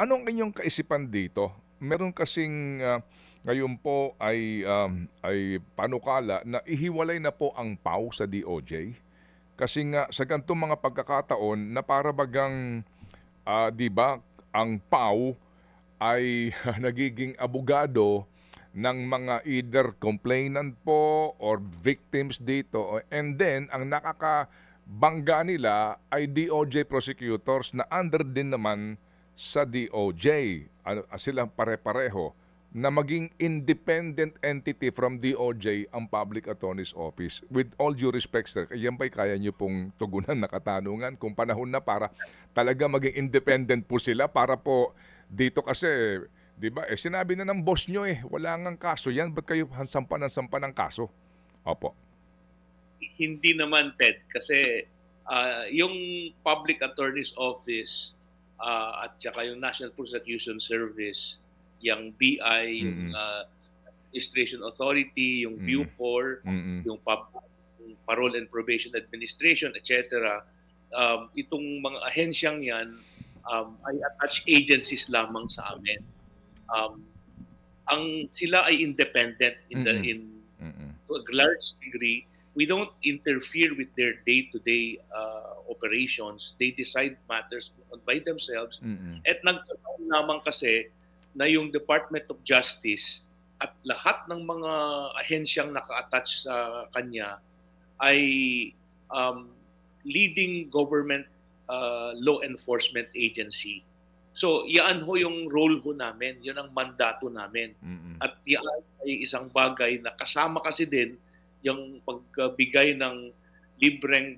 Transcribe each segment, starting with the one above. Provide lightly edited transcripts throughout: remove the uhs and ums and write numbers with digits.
Anong inyong kaisipan dito? Meron kasing, ngayon po ay panukala na ihiwalay na po ang PAW sa DOJ. Kasi nga sa ganitong mga pagkakataon na para bagang, 'di ba, ang PAW ay nagiging abogado ng mga either complainant po or victims dito, and then ang nakakabangga nila ay DOJ prosecutors na under din naman sa DOJ. Ano, silang pare-pareho na maging independent entity from DOJ ang Public Attorney's Office. With all due respect, sir, yan ba'y kaya niyo pong tugunan na katanungan kung panahon na para talaga maging independent po sila para po dito kasi, 'di ba? Sinabi na ng boss nyo wala ngang kaso 'yan, ba't kayo sampa ng kaso? Opo. Hindi naman, Ted, kasi yung Public Attorney's Office at saka yung National Prosecution Service, yung BI, yung Mm. Registration Authority, yung Mm. Bucor, Mm. yung Parole and Probation Administration, etc. Itong mga ahensyang yan ay attached agencies lamang sa amin. Um, ang sila ay independent Mm. in Mm. to a large degree. We don't interfere with their day-to-day operations. They decide matters by themselves. Mm. At nagkataon naman kasi na yung Department of Justice at lahat ng mga ahensyang naka-attach sa kanya ay um, leading government law enforcement agency. So, yan ho yung role ho namin. Yun ang mandato namin. Mm. At yan ay isang bagay na kasama kasi din yung pagbigay ng libreng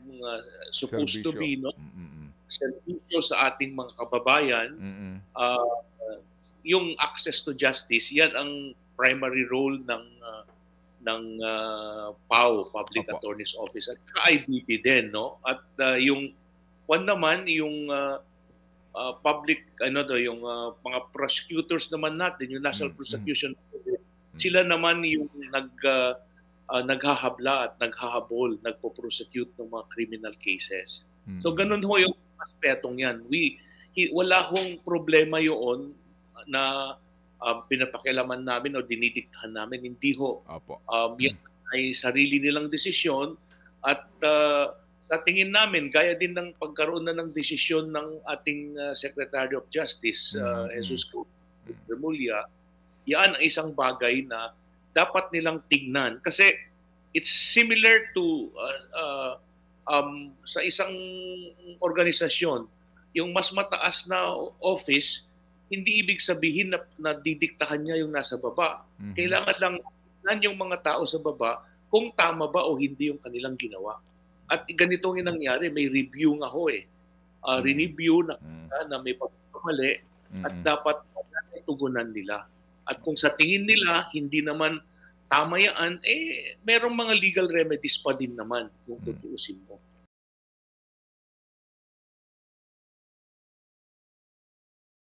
supposed to Serbisyo. be no, Mm. serbisyo sa ating mga kababayan. Mm. Uh, yung access to justice, yan ang primary role ng PAO, Public Opo. Attorney's Office, at IBP din, no? At yung one naman, yung public, yung mga prosecutors naman natin, yung National Prosecution Office, sila naman yung naghahabla at naghahabol, nagpo-prosecute ng mga criminal cases. So ganun ho yung aspetong yan. Wala hong problema yun na pinapakialaman namin o dinidiktahan namin. Hindi ho. Opo. Yan ay sarili nilang desisyon at sa tingin namin, gaya din ng pagkaroon na ng desisyon ng ating Secretary of Justice, Jesus Remulla, yan ang isang bagay na dapat nilang tignan. Kasi it's similar to sa isang organisasyon, yung mas mataas na office, hindi ibig sabihin na didiktahan niya yung nasa baba. Kailangan lang tignan yung mga tao sa baba kung tama ba o hindi yung kanilang ginawa. At ganito ang nangyari, may review nga ho review na may pagkamali at dapat tugunan nila. At kung sa tingin nila hindi naman tama yan, merong mga legal remedies pa din naman kung tutuusin mo.